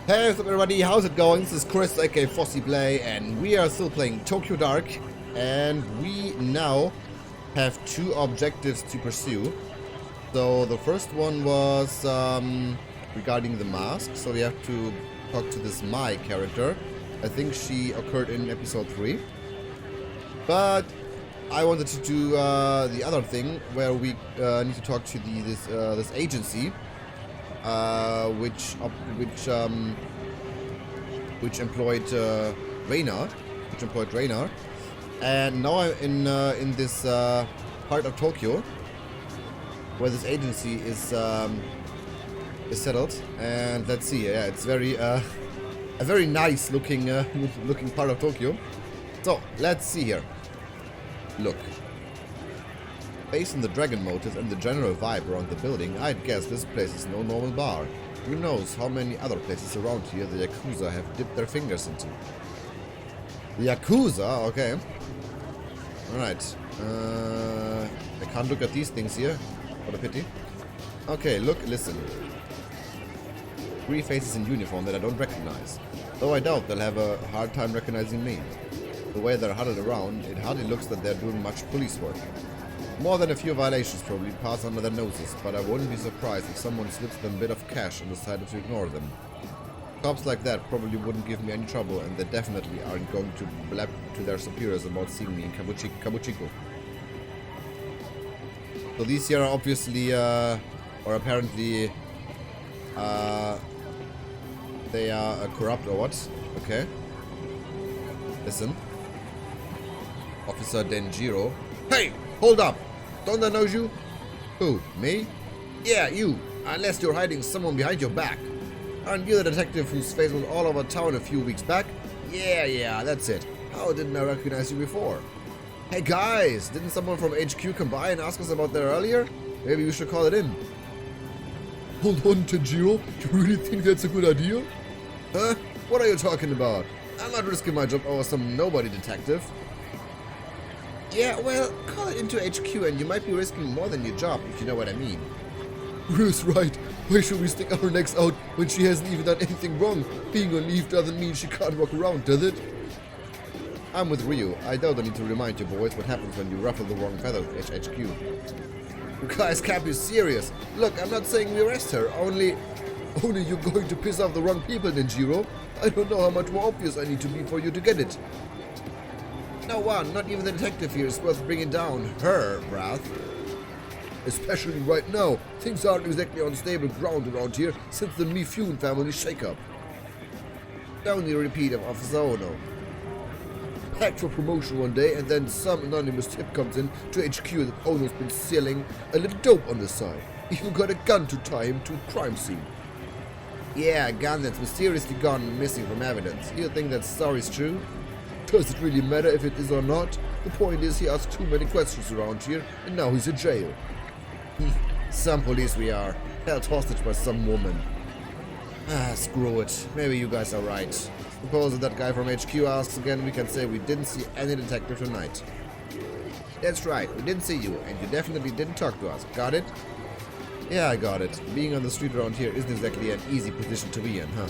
Hey, what's up everybody, how's it going? This is Chris, aka VossiPlay, and we are still playing Tokyo Dark, and we now have two objectives to pursue. So the first one was regarding the mask, so we have to talk to this Mai character. I think she occurred in episode 3. But I wanted to do the other thing, where we need to talk to this agency. Which employed Rainer, and now I'm in this part of Tokyo where this agency is settled, and let's see. Yeah, it's a very nice looking part of Tokyo. So let's see here. Look. Based on the dragon motif and the general vibe around the building, I'd guess this place is no normal bar. Who knows how many other places around here the Yakuza have dipped their fingers into. The Yakuza? Okay. Alright. I can't look at these things here. What a pity. Okay, look, listen. 3 faces in uniform that I don't recognize. Though I doubt they'll have a hard time recognizing me. The way they're huddled around, it hardly looks that they're doing much police work. More than a few violations probably pass under their noses, but I wouldn't be surprised if someone slips them a bit of cash and decided to ignore them. Cops like that probably wouldn't give me any trouble, and they definitely aren't going to blab to their superiors about seeing me in Kabuchiko. So these here are obviously, or apparently, they are corrupt or what? Okay. Listen. Officer Denjiro. Hey! Hold up! Don't I know you? Who? Me? Yeah, you. Unless you're hiding someone behind your back. Aren't you the detective whose face was all over town a few weeks back? Yeah, that's it. How didn't I recognize you before? Hey guys, didn't someone from HQ come by and ask us about that earlier? Maybe we should call it in. Hold on, Tenjiro. Do you really think that's a good idea? Huh? What are you talking about? I'm not risking my job over some nobody detective. Yeah, well, call it into HQ and you might be risking more than your job, if you know what I mean. Rue's right. Why should we stick our necks out when she hasn't even done anything wrong? Being on leave doesn't mean she can't walk around, does it? I'm with Ryu. I doubt I need to remind you boys what happens when you ruffle the wrong feathers at HQ. You guys can't be serious. Look, I'm not saying we arrest her, only you're going to piss off the wrong people, Denjiro. I don't know how much more obvious I need to be for you to get it. No one, not even the detective here, is worth bringing down her wrath. Especially right now, things aren't exactly on stable ground around here since the Mi-Fune family shake-up. Only a repeat of Officer Ono. Packed for promotion one day, and then some anonymous tip comes in to HQ that Ono's been selling a little dope on the side. Even got a gun to tie him to a crime scene. Yeah, a gun that's mysteriously gone missing from evidence. You think that story's true? Does it really matter if it is or not? The point is he asked too many questions around here, and now he's in jail. Some police we are. Held hostage by some woman. Ah, screw it. Maybe you guys are right. Suppose if that guy from HQ asks again, we can say we didn't see any detective tonight. That's right, we didn't see you, and you definitely didn't talk to us. Got it? Yeah, I got it. Being on the street around here isn't exactly an easy position to be in, huh?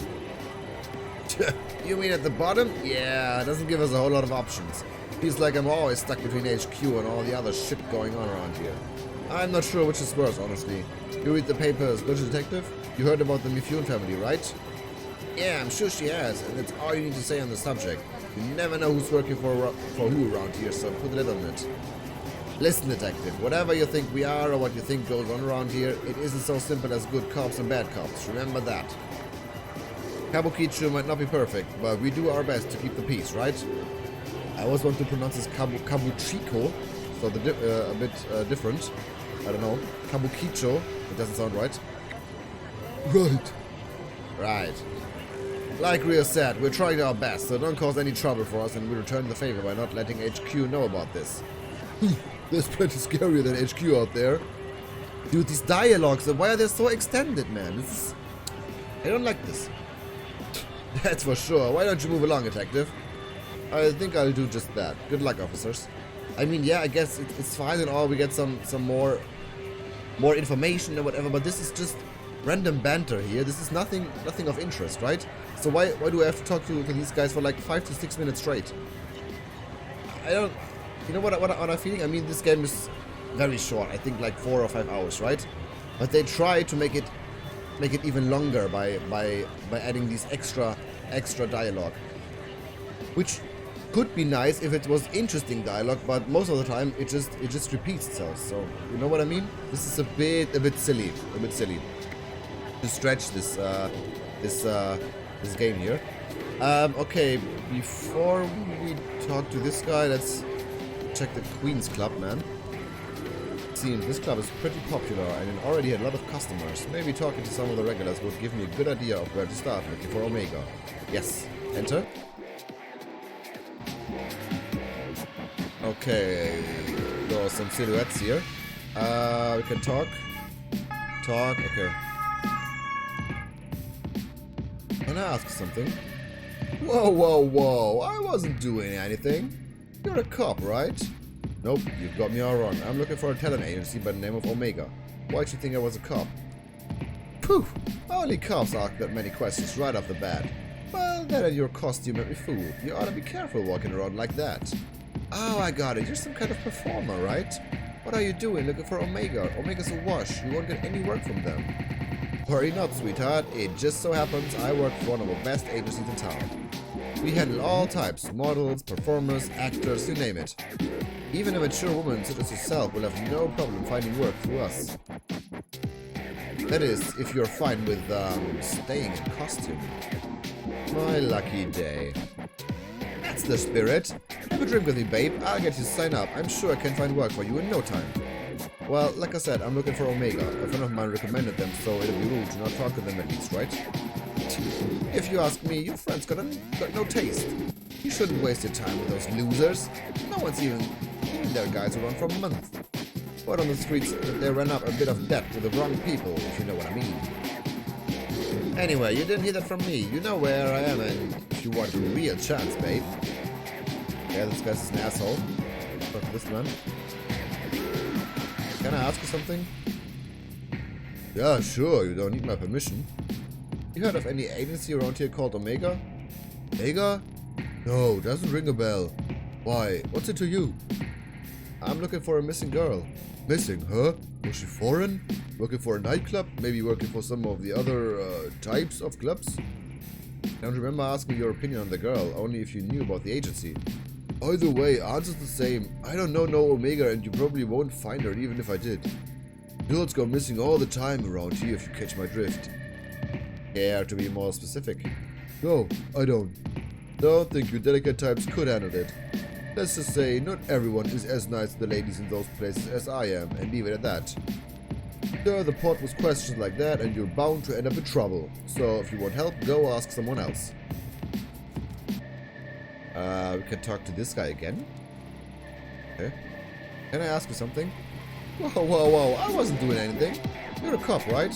You mean at the bottom? Yeah, it doesn't give us a whole lot of options. Feels like I'm always stuck between HQ and all the other shit going on around here. I'm not sure which is worse, honestly. You read the papers, British Detective? You heard about the Mi-Fune family, right? Yeah, I'm sure she has, and that's all you need to say on the subject. You never know who's working for who around here, so put a lid on it. Listen, Detective, whatever you think we are or what you think goes on around here, it isn't so simple as good cops and bad cops. Remember that. Kabukicho might not be perfect, but we do our best to keep the peace, right? I always want to pronounce this Kabuchiko, so a bit different. I don't know. Kabukicho, it doesn't sound right. Right. Like Rio said, we're trying our best, so don't cause any trouble for us, and we return the favor by not letting HQ know about this. There's plenty scarier than HQ out there. Dude, these dialogues, why are they so extended, man? I don't like this. That's for sure. Why don't you move along, Detective? I think I'll do just that. Good luck, officers. I mean, yeah, I guess it's fine and all. We get some more information or whatever, but this is just random banter here. This is nothing of interest, right? So why do I have to talk to these guys for like 5 to 6 minutes straight? I don't... You know what I'm feeling? I mean, this game is very short. I think like 4 or 5 hours, right? But they try to make it even longer by adding these extra dialogue, which could be nice if it was interesting dialogue, but most of the time it just repeats itself. So you know what I mean? This is a bit silly, to stretch this game here. Okay, before we talk to this guy, let's check the Queen's Club, man. Seems this club is pretty popular and it already had a lot of customers. Maybe talking to some of the regulars would give me a good idea of where to start looking for Omega. Yes, enter. Okay, there are some silhouettes here. We can talk. Okay. Can I ask something? Whoa, I wasn't doing anything. You're a cop, right? Nope, you've got me all wrong. I'm looking for a talent agency by the name of Omega. Why'd you think I was a cop? Phew! Only cops ask that many questions right off the bat. Well, that and your costume made me fooled. You ought to be careful walking around like that. Oh, I got it. You're some kind of performer, right? What are you doing looking for Omega? Omega's a wash. You won't get any work from them. Worry not, sweetheart. It just so happens I work for one of the best agencies in town. We handle all types. Models, performers, actors, you name it. Even a mature woman such as yourself will have no problem finding work through us. That is, if you're fine with, staying in costume. My lucky day. That's the spirit. Have a drink with me, babe. I'll get you signed up. I'm sure I can find work for you in no time. Well, like I said, I'm looking for Omega. A friend of mine recommended them, so it'll be rude to not talk to them at least, right? If you ask me, your friend's got no taste. You shouldn't waste your time with those losers. No one's even seen their guys around for a month. But on the streets, they ran up a bit of debt with the wrong people, if you know what I mean. Anyway, you didn't hear that from me. You know where I am, and if you want a real chance, babe. Yeah, this guy's an asshole. But this man. Can I ask you something? Yeah, sure. You don't need my permission. You heard of any agency around here called Omega? Omega? No, doesn't ring a bell. Why? What's it to you? I'm looking for a missing girl. Missing, huh? Was she foreign? Working for a nightclub? Maybe working for some of the other types of clubs? Don't remember asking your opinion on the girl, only if you knew about the agency. Either way, answer's the same. I don't know no Omega and you probably won't find her even if I did. Girls go missing all the time around here if you catch my drift. Care to be more specific? No, I don't. Don't think you delicate types could handle it. Let's just say, not everyone is as nice to the ladies in those places as I am, and leave it at that. Stir the pot with questions like that and you're bound to end up in trouble. So if you want help, go ask someone else. We can talk to this guy again. Okay. Can I ask you something? Whoa, I wasn't doing anything. You're a cop, right?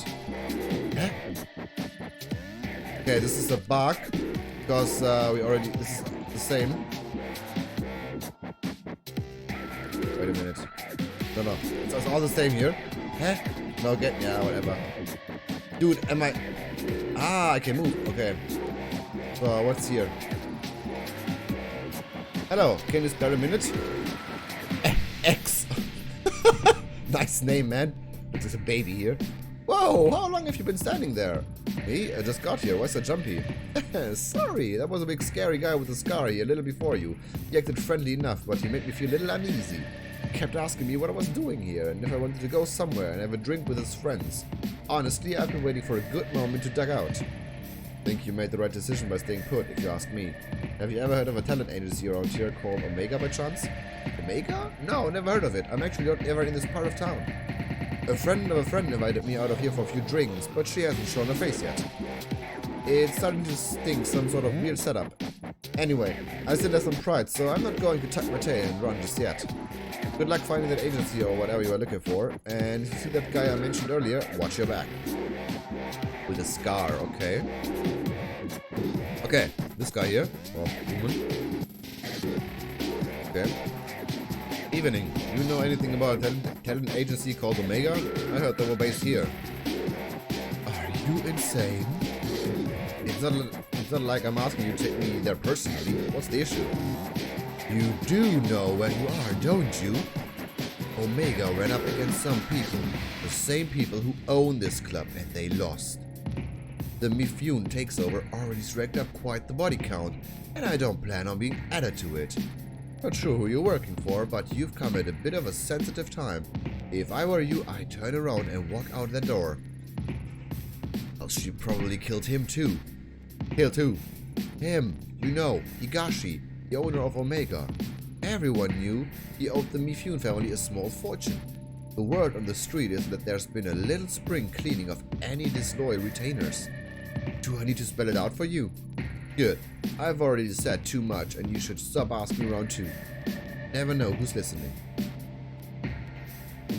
Huh? Okay, this is a bug. Because this is the same. Wait a minute. No. It's all the same here. Huh? No, yeah, whatever. Dude, am I... Ah, I can move. Okay. So, what's here? Hello, can you spare a minute? X. Nice name, man. Looks like a baby here. Whoa, how long have you been standing there? Me? I just got here. Why so jumpy? Sorry, that was a big scary guy with a scar here a little before you. He acted friendly enough, but he made me feel a little uneasy. He kept asking me what I was doing here and if I wanted to go somewhere and have a drink with his friends. Honestly, I've been waiting for a good moment to duck out. I think you made the right decision by staying put, if you ask me. Have you ever heard of a talent agency around here called Omega by chance? Omega? No, never heard of it. I'm actually not ever in this part of town. A friend of a friend invited me out of here for a few drinks, but she hasn't shown her face yet. It's starting to stink some sort of weird setup. Anyway, I still have some pride, so I'm not going to tuck my tail and run just yet. Good luck finding that agency or whatever you are looking for, and if you see that guy I mentioned earlier, watch your back. With a scar, okay. Okay, this guy here, or woman. Okay. Evening, you know anything about a talent agency called Omega? I heard they were based here. you insane? It's not like I'm asking you to take me there personally. What's the issue? You do know where you are, don't you? Omega ran up against some people, the same people who own this club, and they lost. The Mifune takeover already racked up quite the body count, and I don't plan on being added to it. Not sure who you're working for, but you've come at a bit of a sensitive time. If I were you, I'd turn around and walk out that door. Else she probably killed him too. Killed who? Him, you know, Higashi, the owner of Omega. Everyone knew he owed the Mifune family a small fortune. The word on the street is that there's been a little spring cleaning of any disloyal retainers. Do I need to spell it out for you? Good. I've already said too much and you should stop asking around too. Never know who's listening.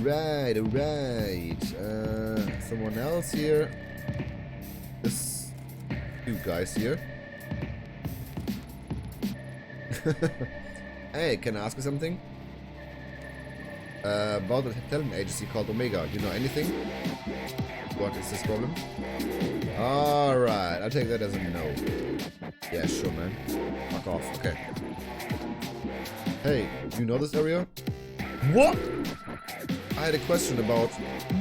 Right, alright. Someone else here. This two guys here. Hey, can I ask you something? About a talent agency called Omega. You know anything? What is this problem? Alright, I'll take that as a no. Yeah, sure, man. Fuck off. Okay. Hey, do you know this area? What? I had a question about...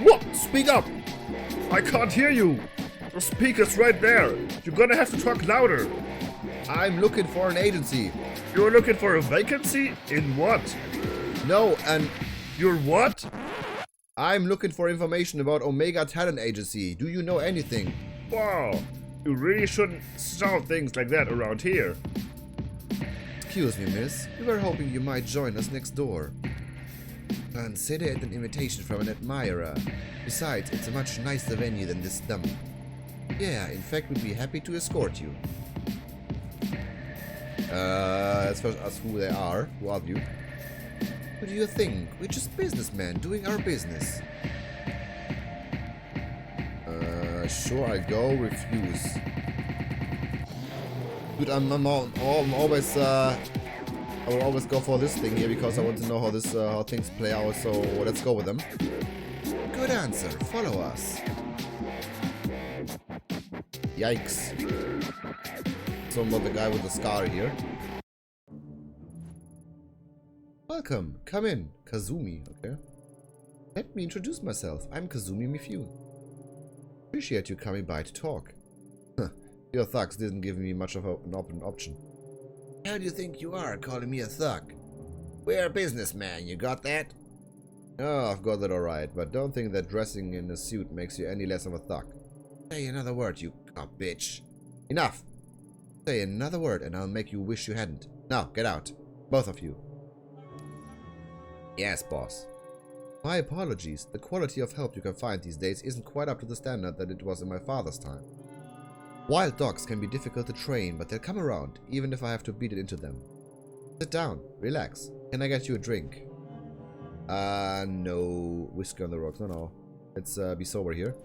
What? Speak up! I can't hear you! The speaker's right there! You're gonna have to talk louder! I'm looking for an agency. You're looking for a vacancy? In what? No, and... You're what? I'm looking for information about Omega Talent Agency. Do you know anything? Wow, you really shouldn't shout things like that around here. Excuse me, miss. We were hoping you might join us next door. Consider it an invitation from an admirer. Besides, it's a much nicer venue than this dump. Yeah, in fact, we'd be happy to escort you. As far as who they are, who are you? What do you think? We're just businessmen doing our business. Sure, I go. Refuse. Dude, I'm always I will always go for this thing here because I want to know how this how things play out. So let's go with them. Good answer. Follow us. Yikes! Some about the guy with the scar here. Welcome. Come in, Kazumi. Okay. Let me introduce myself. I'm Kazumi Mifune. Appreciate you coming by to talk. Your thugs didn't give me much of an open option. How do you think you are calling me a thug? We're a businessman, you got that? Oh, I've got that alright, but don't think that dressing in a suit makes you any less of a thug. Say another word, you cop bitch. Enough! Say another word and I'll make you wish you hadn't. Now, get out. Both of you. Yes, boss. My apologies. The quality of help you can find these days isn't quite up to the standard that it was in my father's time. Wild dogs can be difficult to train, but they'll come around, even if I have to beat it into them. Sit down. Relax. Can I get you a drink? No. Whiskey on the rocks. No. Let's be sober here.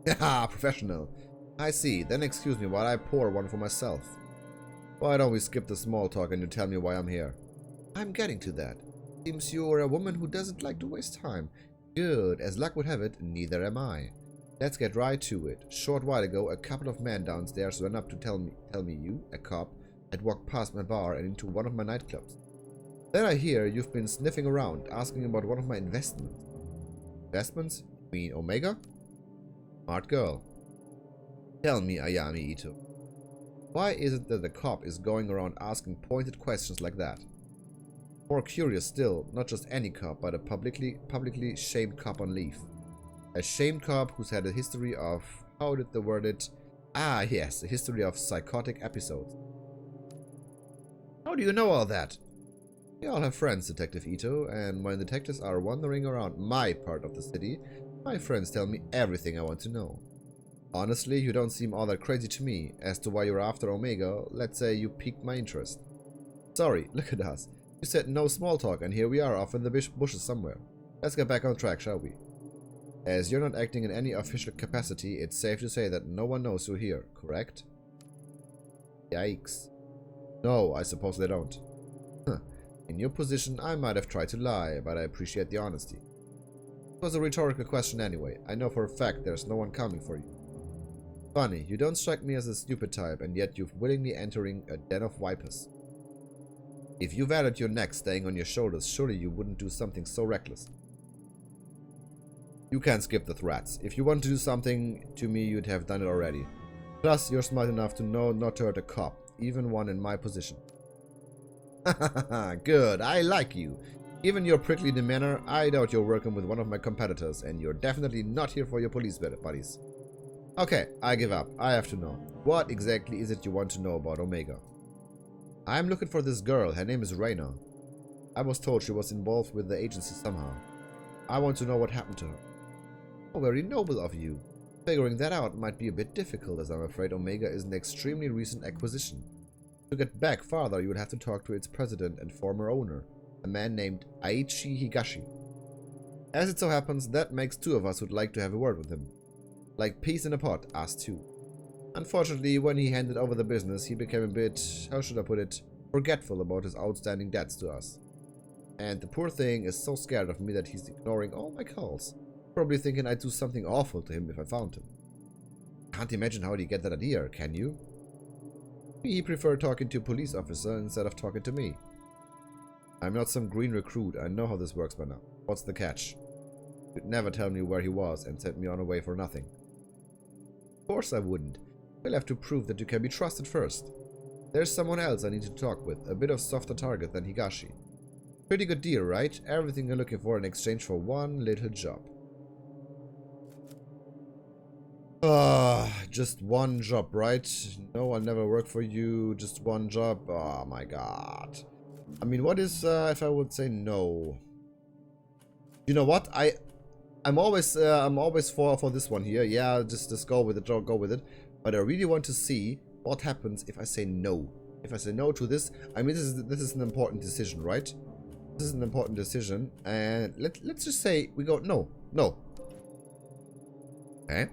Haha, professional. I see. Then excuse me while I pour one for myself. Why don't we skip the small talk and you tell me why I'm here? I'm getting to that. Seems you're a woman who doesn't like to waste time. Good. As luck would have it, neither am I. Let's get right to it. Short while ago, a couple of men downstairs ran up to tell me you, a cop, had walked past my bar and into one of my nightclubs. Then I hear you've been sniffing around, asking about one of my investments. Investments? You mean Omega? Smart girl. Tell me, Ayami Ito. Why is it that the cop is going around asking pointed questions like that? More curious still, not just any cop, but a publicly shamed cop on leave. A shamed cop who's had a history of... How did the word it? Ah, yes, a history of psychotic episodes. How do you know all that? We all have friends, Detective Ito, and when detectives are wandering around my part of the city, my friends tell me everything I want to know. Honestly, you don't seem all that crazy to me. As to why you're after Omega, let's say you piqued my interest. Sorry, look at us. You said no small talk, and here we are off in the bushes somewhere. Let's get back on track, shall we? As you're not acting in any official capacity, it's safe to say that no one knows you're here, correct? Yikes. No, I suppose they don't. Huh. In your position, I might have tried to lie, but I appreciate the honesty. It was a rhetorical question anyway. I know for a fact there's no one coming for you. Funny, you don't strike me as a stupid type, and yet you've willingly entering a den of vipers. If you valued your neck staying on your shoulders, surely you wouldn't do something so reckless. You can't skip the threats. If you want to do something to me, you'd have done it already. Plus, you're smart enough to know not to hurt a cop, even one in my position. Good, I like you. Given your prickly demeanor, I doubt you're working with one of my competitors, and you're definitely not here for your police buddies. Okay, I give up. I have to know. What exactly is it you want to know about Omega? I'm looking for this girl. Her name is Reina. I was told she was involved with the agency somehow. I want to know what happened to her. Oh, very noble of you. Figuring that out might be a bit difficult, as I'm afraid Omega is an extremely recent acquisition. To get back farther, you would have to talk to its president and former owner, a man named Aichi Higashi. As it so happens, that makes two of us who'd like to have a word with him. Like peas in a pot, us two. Unfortunately, when he handed over the business, he became a bit, how should I put it, forgetful about his outstanding debts to us. And the poor thing is so scared of me that he's ignoring all my calls, probably thinking I'd do something awful to him if I found him. Can't imagine how he get that idea, can you? He preferred talking to a police officer instead of talking to me. I'm not some green recruit, I know how this works by now. What's the catch? You'd never tell me where he was and send me on away for nothing. Of course I wouldn't. We'll have to prove that you can be trusted first. There's someone else I need to talk with, a bit of softer target than Higashi. Pretty good deal, right? Everything you're looking for in exchange for one little job. Just one job, right? No, I'll never work for you. Just one job. Oh my god. I mean, what is if I would say no? You know what? I'm always for this one here. Yeah, just go with it. Go with it. But I really want to see what happens if I say no. If I say no to this, I mean, this is an important decision, right? This is an important decision, and let's just say we go no. Okay.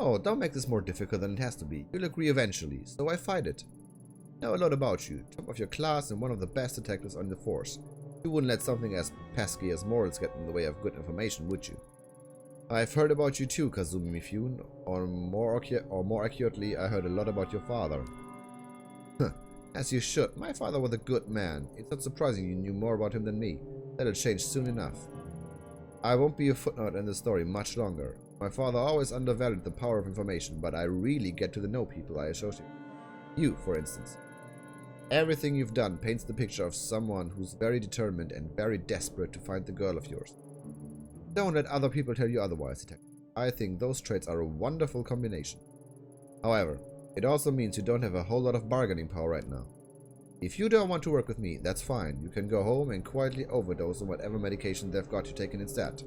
Oh, don't make this more difficult than it has to be. You'll agree eventually, so I fight it. Know a lot about you, top of your class and one of the best detectives on the force. You wouldn't let something as pesky as morals get in the way of good information, would you? I've heard about you too, Kazumi Mifune, or more accurately, I heard a lot about your father. As you should. My father was a good man. It's not surprising you knew more about him than me. That'll change soon enough. I won't be a footnote in the story much longer. My father always undervalued the power of information, but I really get to know people I associate. You, for instance. Everything you've done paints the picture of someone who's very determined and very desperate to find the girl of yours. Don't let other people tell you otherwise, detective. I think those traits are a wonderful combination. However, it also means you don't have a whole lot of bargaining power right now. If you don't want to work with me, that's fine. You can go home and quietly overdose on whatever medication they've got you taken instead.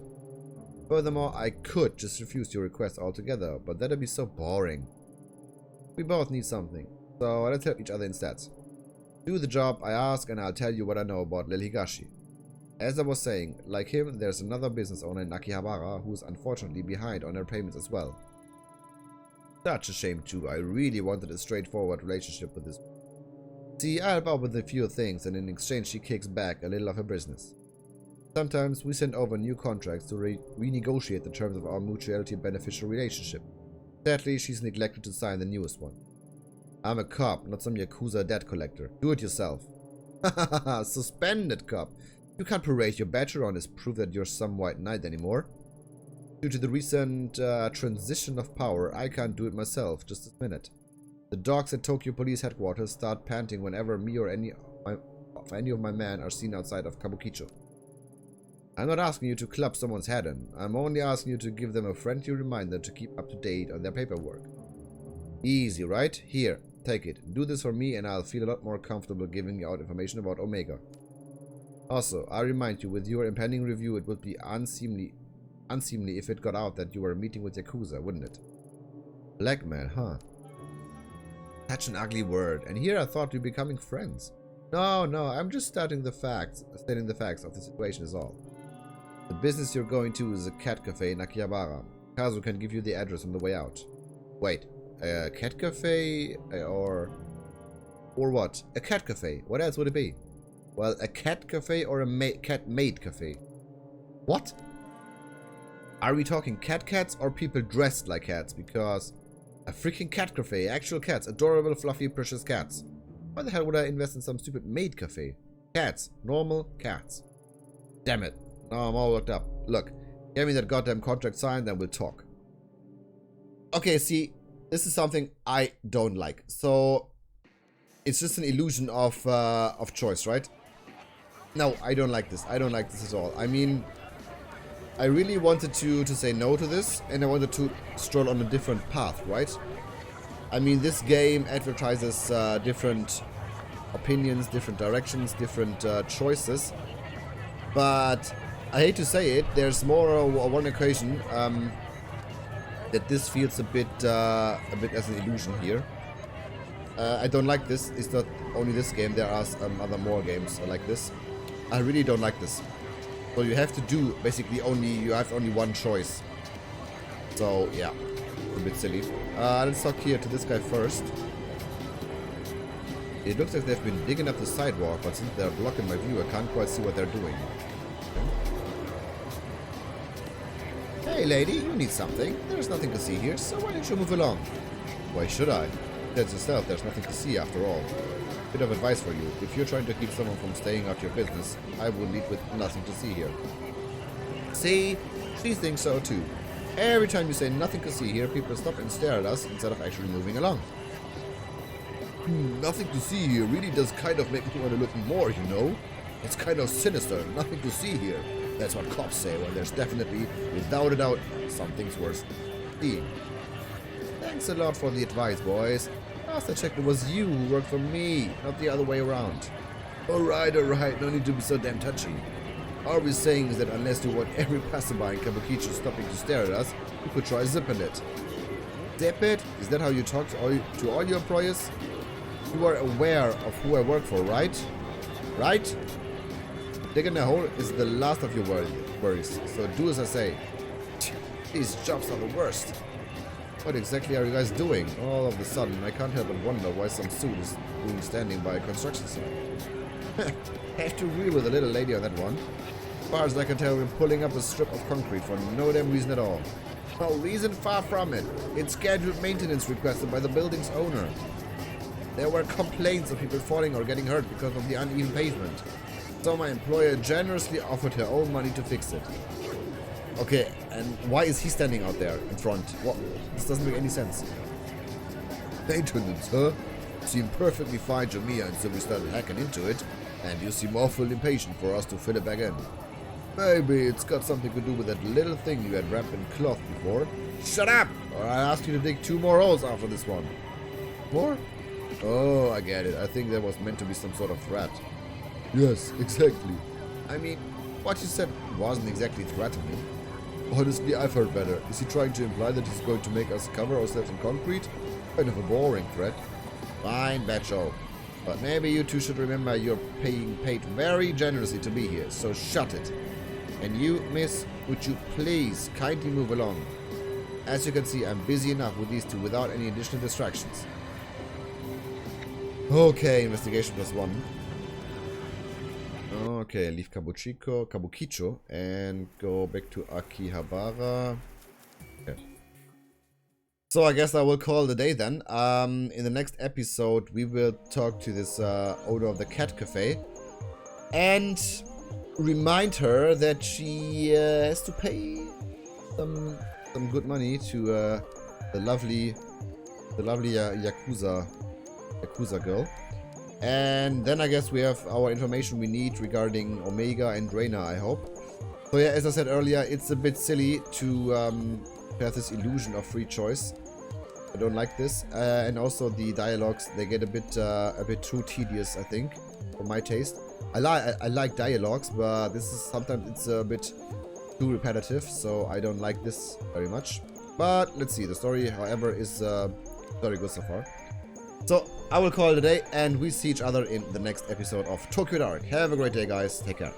Furthermore, I could just refuse your request altogether, but that'd be so boring. We both need something, so let's help each other instead. Do the job I ask and I'll tell you what I know about Lil Higashi. As I was saying, like him, there's another business owner in Akihabara who's unfortunately behind on her payments as well. Such a shame too, I really wanted a straightforward relationship with this. See, I help out with a few things and in exchange she kicks back a little of her business. Sometimes we send over new contracts to renegotiate the terms of our mutuality beneficial relationship. Sadly, she's neglected to sign the newest one. I'm a cop, not some Yakuza debt collector. Do it yourself. Hahaha, suspended cop. You can't parade your badge around as proof that you're some white knight anymore. Due to the recent transition of power, I can't do it myself. Just a minute. The dogs at Tokyo Police Headquarters start panting whenever me or any of my men are seen outside of Kabukicho. I'm not asking you to club someone's head in. I'm only asking you to give them a friendly reminder to keep up to date on their paperwork. Easy, right? Here, take it. Do this for me and I'll feel a lot more comfortable giving you out information about Omega. Also, I remind you, with your impending review, it would be unseemly if it got out that you were meeting with Yakuza, wouldn't it? Blackmail, huh? Such an ugly word. And here I thought we'd be becoming friends. No, I'm just stating the facts of the situation is all. The business you're going to is a cat cafe in Akihabara. Kazu can give you the address on the way out. Wait, a cat cafe or what? A cat cafe. What else would it be? Well, a cat cafe or a cat maid cafe. What? Are we talking cats or people dressed like cats? Because a freaking cat cafe, actual cats, adorable, fluffy, precious cats. Why the hell would I invest in some stupid maid cafe? Cats, normal cats. Damn it. Now I'm all worked up. Look, get me that goddamn contract signed, then we'll talk. Okay, see, this is something I don't like. So, it's just an illusion of choice, right? No, I don't like this. I don't like this at all. I mean, I really wanted to say no to this, and I wanted to stroll on a different path, right? I mean, this game advertises different opinions, different directions, different choices. But I hate to say it, there's more one occasion that this feels a bit as an illusion here. I don't like this. It's not only this game. There are some other more games like this. I really don't like this. So you have to do basically you have only one choice. So yeah, it's a bit silly. Let's talk here to this guy first. It looks like they've been digging up the sidewalk, but since they're blocking my view, I can't quite see what they're doing. Okay. Hey lady, you need something. There's nothing to see here, so why don't you move along? Why should I? That's yourself, there's nothing to see after all. Bit of advice for you. If you're trying to keep someone from staying out your business, I will lead with nothing to see here. See? She thinks so too. Every time you say nothing to see here, people stop and stare at us instead of actually moving along. Nothing to see here really does kind of make me want to look more, you know? It's kind of sinister. Nothing to see here. That's what cops say when there's definitely, without a doubt, something's worth seeing. Thanks a lot for the advice, boys. Last I checked, it was you who worked for me, not the other way around. Alright, no need to be so damn touchy. All we're saying is that unless you want every passerby in Kabukicho stopping to stare at us, you could try zipping it. Zip it? Is that how you talk to all your employers? You are aware of who I work for, right? Right? Digging a hole is the last of your worries, so do as I say. These jobs are the worst. What exactly are you guys doing? All of a sudden, I can't help but wonder why some suit is standing by a construction site. Have to agree with the little lady on that one. As far as I can tell, we're pulling up a strip of concrete for no damn reason at all. No reason, far from it. It's scheduled maintenance requested by the building's owner. There were complaints of people falling or getting hurt because of the uneven pavement. So my employer generously offered her own money to fix it. Okay, and why is he standing out there in front? What? This doesn't make any sense. Maintenance, huh? Seemed perfectly fine to me until we started hacking into it, and you seem awful impatient for us to fill it back in. Maybe it's got something to do with that little thing you had wrapped in cloth before. Shut up! Or I'll ask you to dig 2 more holes after this one. More? Oh, I get it. I think there was meant to be some sort of threat. Yes, exactly. I mean, what you said wasn't exactly threatening. Honestly, I've heard better. Is he trying to imply that he's going to make us cover ourselves in concrete? Kind of a boring threat. Fine, Batcho. But maybe you two should remember you're paid very generously to be here, so shut it. And you, miss, would you please kindly move along? As you can see, I'm busy enough with these two without any additional distractions. Okay, investigation +1. Okay, leave Kabukicho and go back to Akihabara. Okay. So I guess I will call it a day then. In the next episode, we will talk to this owner of the cat cafe and remind her that she has to pay some good money to the lovely Yakuza girl. And then I guess we have our information we need regarding Omega and Reina, I hope. So yeah, as I said earlier, it's a bit silly to have this illusion of free choice. I don't like this. And also the dialogues, they get a bit too tedious, I think, for my taste. I like dialogues, but this is sometimes it's a bit too repetitive, so I don't like this very much. But let's see, the story, however, is very good so far. So I will call it a day, and we see each other in the next episode of Tokyo Dark. Have a great day, guys. Take care.